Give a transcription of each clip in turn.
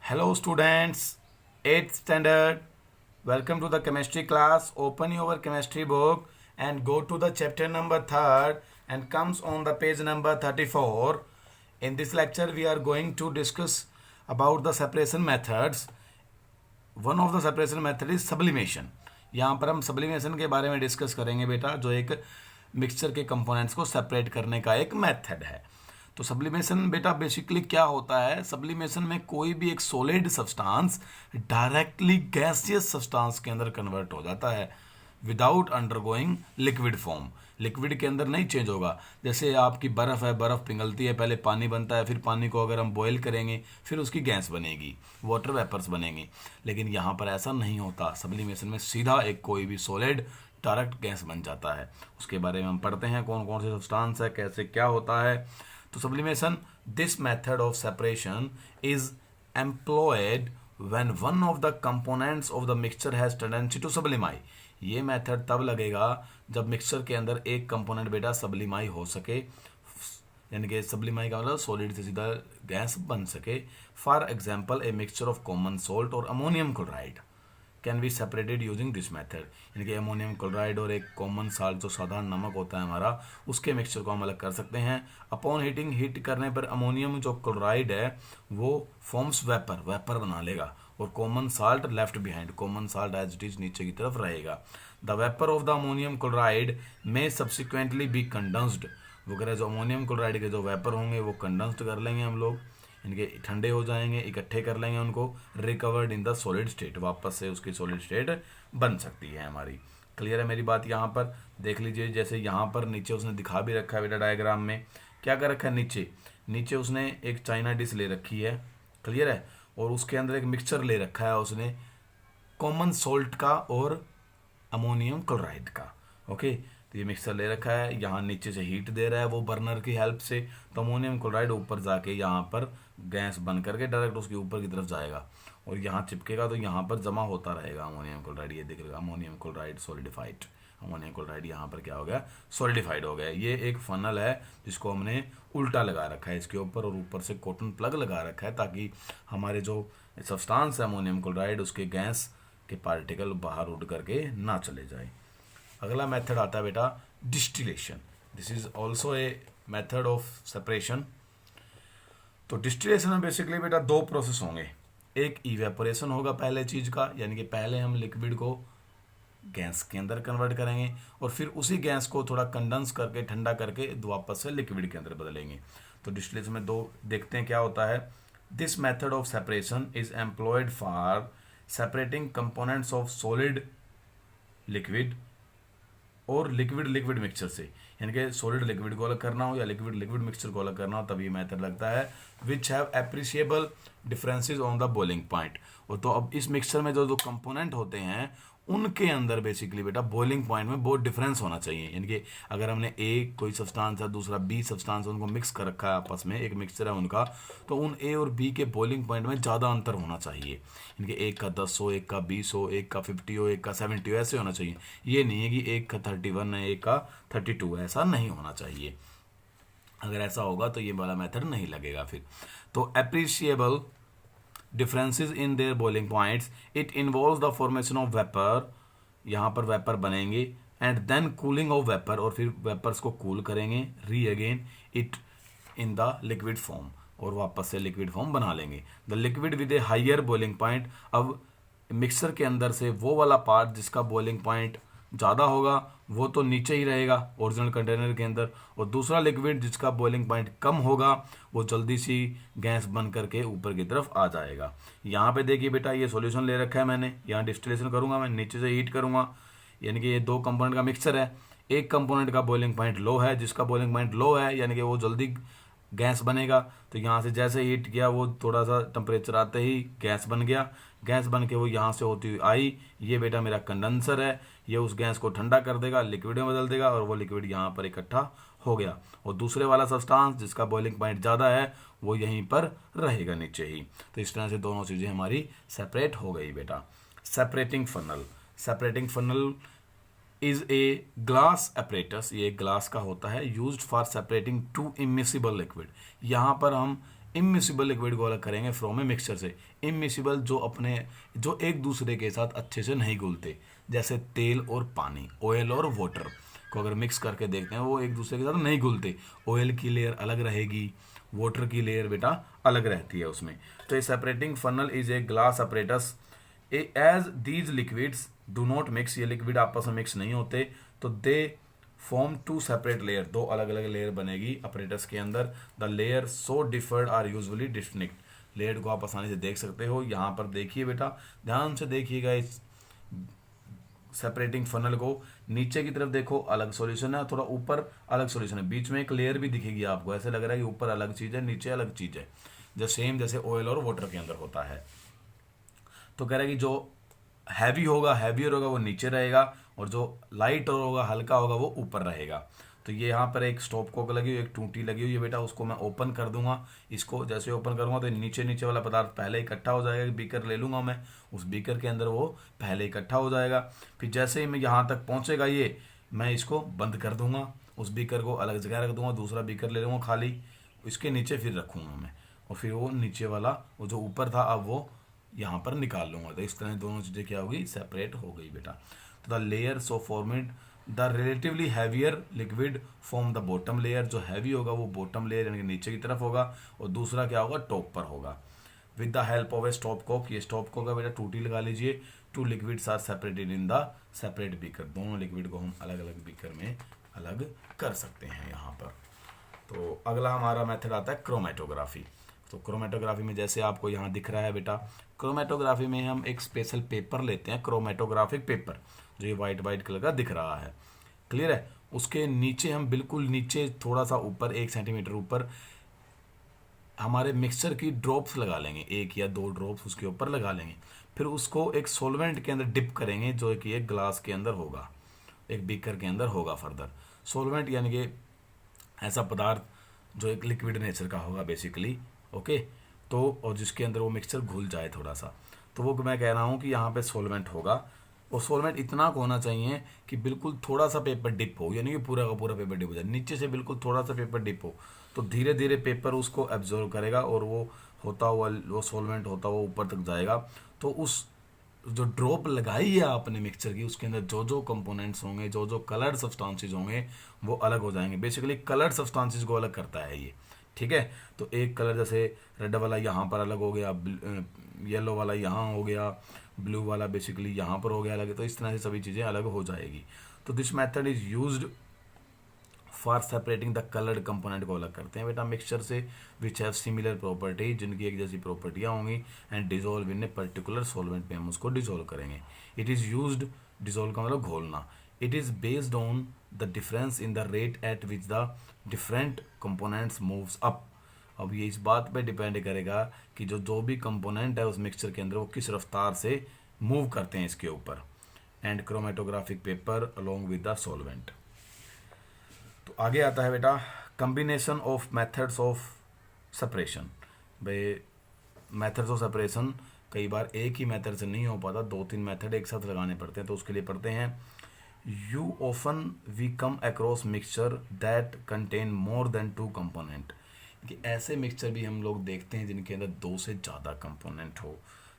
Hello students, 8th standard. Welcome to the chemistry class. Open your chemistry book and go to the chapter number 3rd and comes on the page number 34. In this lecture we are going to discuss about the separation methods. One of the separation method is sublimation. यहाँ पर हम sublimation के बारे में discuss करेंगे बेटा, जो एक मिक्सचर के कंपोनेंट्स को सेपरेट करने का एक मेथड है। तो सब्लिमेशन बेटा बेसिकली क्या होता है? सब्लिमेशन में कोई भी एक solid substance directly gaseous substance के अंदर कन्वर्ट हो जाता है without undergoing liquid form. Liquid के अंदर नहीं चेंज होगा। जैसे आपकी बर्फ़ है, बर्फ़ पिघलती है, पहले पानी बनता है, फिर पानी को अगर हम बॉयल करेंगे फिर उसकी गैस बनेगी, वाटर वेपर्स बनेंगी। लेकिन यहाँ पर ऐसा नहीं होता। सब्लिमेशन में सीधा एक कोई भी सॉलिड डायरेक्ट गैस बन जाता है। उसके बारे में हम पढ़ते हैं कौन कौन से सब्सटेंस है, कैसे क्या होता है। तो sublimation, this method of separation is employed when one of the components of the mixture has tendency to sublimate. ये मेथड तब लगेगा जब मिक्सचर के अंदर एक कंपोनेंट बेटा सब्लिमाई हो सके, यानी कि सब्लिमाई का मतलब सॉलिड से सीधा गैस बन सके। For example a mixture of common salt और ammonium chloride can be separated using this method. यानी कि अमोनियम क्लोराइड और एक कॉमन साल्ट जो साधारण नमक होता है हमारा, उसके मिक्सचर को हम अलग कर सकते हैं। अपॉन हीटिंग, हीट करने पर अमोनियम जो क्लोराइड है वो फॉर्म्स वेपर, वेपर बना लेगा और common salt left behind, common salt as it is नीचे की तरफ रहेगा। The vapour of the ammonium chloride में सब्सिक्वेंटली बी कंडेंस्ड। वो कह रहे जो अमोनियम क्लोराइड के जो वेपर होंगे वो कंडेंस्ड कर लेंगे हम लोग, इनके ठंडे हो जाएंगे, इकट्ठे कर लेंगे उनको, recovered in the solid state, वापस से उसकी सॉलिड स्टेट बन सकती है हमारी। क्लियर है मेरी बात? यहाँ पर देख लीजिए, जैसे यहाँ पर नीचे उसने दिखा भी रखा है बेटा डायग्राम में, क्या कर रखा है नीचे, नीचे उसने एक चाइना डिश ले रखी है, क्लियर है, और उसके अंदर एक मिक्सचर ले रखा है उसने कॉमन सोल्ट का और अमोनियम क्लोराइड का। ओके, तो ये मिक्सर ले रखा है, यहाँ नीचे से हीट दे रहा है वो बर्नर की हेल्प से, तो अमोनियम क्लोराइड ऊपर जाके यहाँ पर गैस बन करके डायरेक्ट उसके ऊपर की तरफ जाएगा और यहाँ चिपकेगा, तो यहाँ पर जमा होता रहेगा अमोनियम क्लोराइड। ये दिख रहा ammonium chloride solidified, ammonium chloride यहाँ पर क्या हो गया, सॉलिडिफाइड हो गया। ये एक फनल है जिसको हमने उल्टा लगा रखा है इसके ऊपर, और ऊपर से कॉटन प्लग लगा रखा है ताकि हमारे जो सब्सटेंस है अमोनियम क्लोराइड उसके गैस के पार्टिकल बाहर उड़ करके ना चले जाए। अगला मेथड आता है बेटा distillation. This is also a method of separation. तो डिस्टिलेशन में बेसिकली बेटा दो प्रोसेस होंगे। एक इवेपोरेशन होगा पहले चीज का, यानी कि पहले हम लिक्विड को गैस के अंदर कन्वर्ट करेंगे और फिर उसी गैस को थोड़ा कंडेंस करके ठंडा करके वापस से लिक्विड के अंदर बदलेंगे। तो डिस्टिलेशन में दो देखते हैं क्या होता है। This method of separation is employed for separating components of solid liquid और लिक्विड लिक्विड मिक्सचर से, यानी कि सॉलिड लिक्विड को अलग करना हो या लिक्विड लिक्विड मिक्सचर को अलग करना हो, तब ये मेथड लगता है। Which have appreciable differences on the boiling point. और तो अब इस मिक्सचर में जो जो कंपोनेंट होते हैं उनके अंदर बेसिकली बेटा बॉइलिंग पॉइंट में बहुत डिफरेंस होना चाहिए। यानी कि अगर हमने ए कोई सब्सटेंस है, दूसरा बी सब्सटेंस, उनको मिक्स कर रखा है आपस में, एक मिक्सचर है उनका, तो उन ए और बी के बॉइलिंग पॉइंट में ज़्यादा अंतर होना चाहिए। यानी कि एक का 10 हो, एक का 20 हो, एक का 50 हो, एक का 70 हो, ऐसे होना चाहिए। ये नहीं है कि एक का 31 है, एक का 32 है, ऐसा नहीं होना चाहिए। अगर ऐसा होगा तो ये वाला मेथड नहीं लगेगा फिर। तो appreciable differences in their boiling points, it involves the formation of vapour, यहाँ पर वेपर बनेंगे, and then cooling of vapour, और फिर वेपर्स को कूल करेंगे, re again it in the liquid form, और वापस से लिक्विड फॉर्म बना लेंगे। The liquid with a higher boiling point, अब मिक्सर के अंदर से वो वाला पार्ट जिसका बॉइलिंग पॉइंट ज़्यादा होगा वो तो नीचे ही रहेगा ओरिजिनल कंटेनर के अंदर, और दूसरा लिक्विड जिसका बॉइलिंग पॉइंट कम होगा वो जल्दी सी गैस बन करके ऊपर की तरफ आ जाएगा। यहाँ पे देखिए बेटा ये सॉल्यूशन ले रखा है मैंने, यहाँ डिस्टिलेशन करूँगा मैं, नीचे से हीट करूँगा, यानी कि ये दो कंपोनेंट का मिक्सचर है। एक कंपोनेंट का बॉइलिंग पॉइंट लो है, जिसका बॉइलिंग पॉइंट लो है यानी कि वो जल्दी गैस बनेगा, तो यहाँ से जैसे हीट किया वो थोड़ा सा टेम्परेचर आते ही गैस बन गया, गैस बन के वो यहाँ से होती हुई आई, ये बेटा मेरा कंडेंसर है, ये उस गैस को ठंडा कर देगा, लिक्विड में बदल देगा, और वो लिक्विड यहाँ पर इकट्ठा हो गया, और दूसरे वाला सब्सटेंस जिसका बॉइलिंग पॉइंट ज़्यादा है वो यहीं पर रहेगा नीचे ही। तो इस तरह से दोनों चीज़ें हमारी सेपरेट हो गई बेटा। Separating funnel, separating funnel is a glass apparatus, ये ग्लास का होता है, used for separating to immiscible liquid. यहाँ पर हम इमिसिबल लिक्विड को अलग करेंगे फ्रॉम ए मिक्सचर से। इमिसिबल जो एक दूसरे के साथ अच्छे से नहीं घुलते, जैसे तेल और पानी, ऑयल और वाटर को अगर मिक्स करके देखते हैं वो एक दूसरे के साथ नहीं घुलते। ऑयल की लेयर अलग रहेगी, वाटर की लेयर बेटा अलग रहती है उसमें। तो a separating funnel is a glass apparatus as these liquids do not mix, ये लिक्विड आपस में मिक्स नहीं होते तो they form two separate layer, दो अलग अलग लेयर बनेगी अपरेटस के अंदर। The layer so differed are usually distinct, layer को आप आसानी से देख सकते हो। यहाँ पर देखिए बेटा, ध्यान से देखिएगा इस सेपरेटिंग फनल को, नीचे की तरफ देखो अलग सॉल्यूशन है, थोड़ा ऊपर अलग सॉल्यूशन है, बीच में एक लेयर भी दिखेगी आपको, ऐसे लग रहा है कि ऊपर अलग चीज़ है नीचे अलग चीज़ है, जो सेम जैसे ऑयल और वाटर के अंदर होता है। तो कह रहा है कि जो हैवी होगा, हैवियर होगा वो नीचे रहेगा, और जो लाइट होगा, हल्का होगा, वो ऊपर रहेगा। तो ये यहाँ पर एक स्टॉप कॉक लगी हुई, एक टूटी लगी हुई है बेटा, उसको मैं ओपन कर दूंगा। इसको जैसे ओपन करूंगा तो नीचे नीचे वाला पदार्थ पहले इकट्ठा हो जाएगा, बीकर ले लूंगा मैं, उस बीकर के अंदर वो पहले इकट्ठा हो जाएगा। फिर जैसे ही मैं यहाँ तक पहुँचेगा ये, मैं इसको बंद कर दूंगा, उस बीकर को अलग जगह रख दूंगा, दूसरा बीकर ले लूँगा खाली, इसके नीचे फिर रखूँगा मैं, और फिर वो नीचे वाला वो जो ऊपर था अब वो यहाँ पर निकाल लूँगा। तो इस तरह दोनों चीज़ें क्या होगी, सेपरेट हो गई बेटा। तो the layer so formed the relatively heavier liquid form the bottom layer, जो हैवी होगा वो बॉटम लेयर यानी कि नीचे की तरफ होगा, और दूसरा क्या होगा, टॉप पर होगा। With the help of a stopcock, ये स्टॉप कॉक का बेटा टूटी लगा लीजिए। Two liquids are separated in the separate beaker, दोनों लिक्विड को हम अलग अलग बीकर में अलग कर सकते हैं यहाँ पर। तो अगला हमारा मेथड आता है क्रोमेटोग्राफी। तो क्रोमेटोग्राफी में जैसे आपको यहाँ दिख रहा है बेटा, क्रोमेटोग्राफी में हम एक स्पेशल पेपर लेते हैं, क्रोमेटोग्राफिक पेपर, जो ये वाइट वाइट कलर का दिख रहा है, क्लियर है। उसके नीचे हम बिल्कुल नीचे थोड़ा सा ऊपर 1 सेंटीमीटर ऊपर हमारे मिक्सचर की ड्रॉप्स लगा लेंगे, 1 या 2 ड्रॉप्स उसके ऊपर लगा लेंगे। फिर उसको एक सॉल्वेंट के अंदर डिप करेंगे, जो कि एक ग्लास के अंदर होगा, एक बीकर के अंदर होगा। फर्दर सॉल्वेंट यानी कि ऐसा पदार्थ जो एक लिक्विड नेचर का होगा बेसिकली, ओके। तो और जिसके अंदर वो मिक्सचर घुल जाए थोड़ा सा, तो वो मैं कह रहा हूँ कि यहाँ पे सॉल्वेंट होगा, और सॉल्वेंट इतना होना चाहिए कि बिल्कुल थोड़ा सा पेपर डिप हो, यानी कि पूरा का पूरा पेपर डिप हो जाए, नीचे से बिल्कुल थोड़ा सा पेपर डिप हो, तो धीरे धीरे पेपर उसको एब्जॉर्व करेगा, और वो होता हुआ वो सॉल्वेंट होता हुआ ऊपर तक जाएगा। तो उस जो ड्रॉप लगाई है आपने मिक्सचर की, उसके अंदर जो जो कंपोनेंट्स होंगे, जो जो कलर्ड सब्सटेंसेस होंगे, वो अलग हो जाएंगे। बेसिकली कलर्ड सब्सटेंसेस को अलग करता है ये, ठीक है। तो एक कलर जैसे रेड वाला यहाँ पर अलग हो गया, येलो वाला यहाँ हो गया, ब्लू वाला बेसिकली यहाँ पर हो गया अलग, तो इस तरह से सभी चीज़ें अलग हो जाएगी। तो this method is used for separating the coloured component को अलग करते हैं बेटा मिक्सचर से, विच हैव सिमिलर प्रॉपर्टी, जिनकी एक जैसी प्रॉपर्टियाँ होंगी, and dissolve in a particular solvent में हम उसको डिजोल्व करेंगे। इट इज़ यूज्ड, डिजोल्व का मतलब घोलना, it is based on the difference in the rate at which the different components moves up. अब ये इस बात पे डिपेंड करेगा कि जो भी कंपोनेंट है उस मिक्सचर के अंदर वो किस रफ्तार से मूव करते हैं इसके ऊपर। And chromatographic paper along with the solvent. तो आगे आता है बेटा combination of methods of separation. भाई मेथड्स ऑफ सेपरेशन कई बार एक ही मेथड से नहीं हो पाता, 2-3 मेथड एक साथ लगाने पड़ते हैं, तो उसके लिए पढ़ते हैं। You often we come across mixture that contain more than 2 component, कि ऐसे मिक्सचर भी हम लोग देखते हैं जिनके अंदर 2 से ज़्यादा कंपोनेंट हो।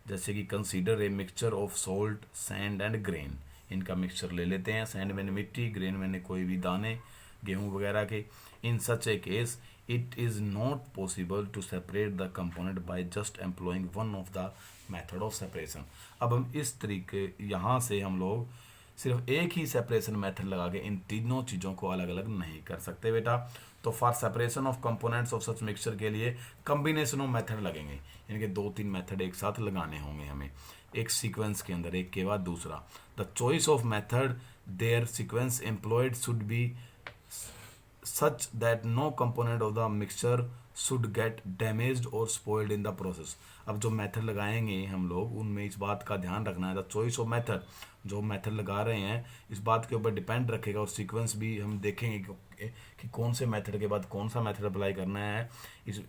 जैसे कि consider a mixture of salt, sand and grain, इनका मिक्सचर ले लेते हैं। सैंड मैंने मिट्टी, ग्रेन मैंने कोई भी दाने गेहूं वगैरह के। In such a case it is not possible to separate the component by just employing one of the method of separation. अब हम इस तरीके यहाँ से हम लोग सिर्फ एक ही सेपरेशन मेथड लगा के इन तीनों चीज़ों को अलग अलग नहीं कर सकते बेटा। तो for separation of components of such mixture के लिए कम्बिनेशन ऑफ मेथड लगेंगे, यानी कि 2-3 मेथड एक साथ लगाने होंगे हमें एक सीक्वेंस के अंदर, एक के बाद दूसरा। The choice of method their sequence employed should be such that no component of the mixture should get damaged or spoiled in the process। अब जो मेथड लगाएंगे हम लोग उनमें इस बात का ध्यान रखना है, द चॉइस ऑफ मेथड, जो मेथड लगा रहे हैं इस बात के ऊपर डिपेंड रखेगा, और सीक्वेंस भी हम देखेंगे कि कौन से मेथड के बाद कौन सा मेथड अप्लाई करना है। इस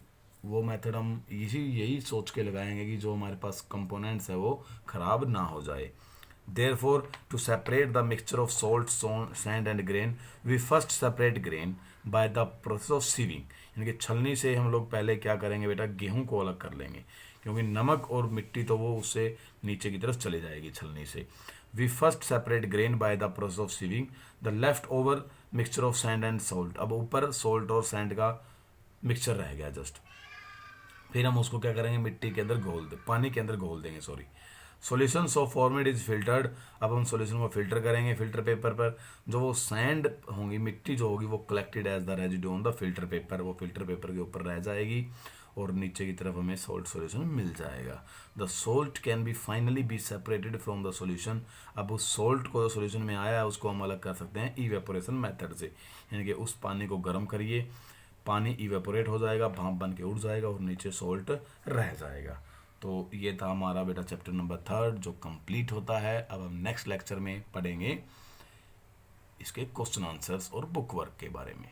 वो मेथड हम यही सोच के लगाएंगे कि जो हमारे पास कंपोनेंट्स है वो ख़राब ना हो जाए। Therefore, to separate the mixture of salt, sand and grain, we first separate grain by the process of sieving। यानी कि छलनी से हम लोग पहले क्या करेंगे बेटा, गेहूं को अलग कर लेंगे, क्योंकि नमक और मिट्टी तो वो उससे नीचे की तरफ चली जाएगी छलनी से। We first separate grain by the process of sieving the left over mixture of sand and salt. अब ऊपर सॉल्ट और सैंड का मिक्सचर रह गया जस्ट, फिर हम उसको क्या करेंगे, मिट्टी के अंदर घोल दे, पानी के अंदर घोल देंगे, sorry. Solution so format is filtered. अब हम सॉल्यूशन को फिल्टर करेंगे फिल्टर पेपर पर। जो वो सैंड होंगी, मिट्टी जो होगी, वो collected as the residue on the filter paper, वो फिल्टर पेपर के ऊपर रह जाएगी और नीचे की तरफ हमें सॉल्ट सॉल्यूशन मिल जाएगा। The salt can be finally be separated from the solution. अब उस सॉल्ट को जो सॉल्यूशन में आया है उसको हम अलग कर सकते हैं इवेपोरेशन मेथड से, यानी कि उस पानी को गर्म करिए, पानी इवेपोरेट हो जाएगा, भाप बन के उड़ जाएगा और नीचे सॉल्ट रह जाएगा। तो ये था हमारा बेटा चैप्टर नंबर 3 जो कंप्लीट होता है। अब हम नेक्स्ट लेक्चर में पढ़ेंगे इसके क्वेश्चन आंसर्स और बुक वर्क के बारे में।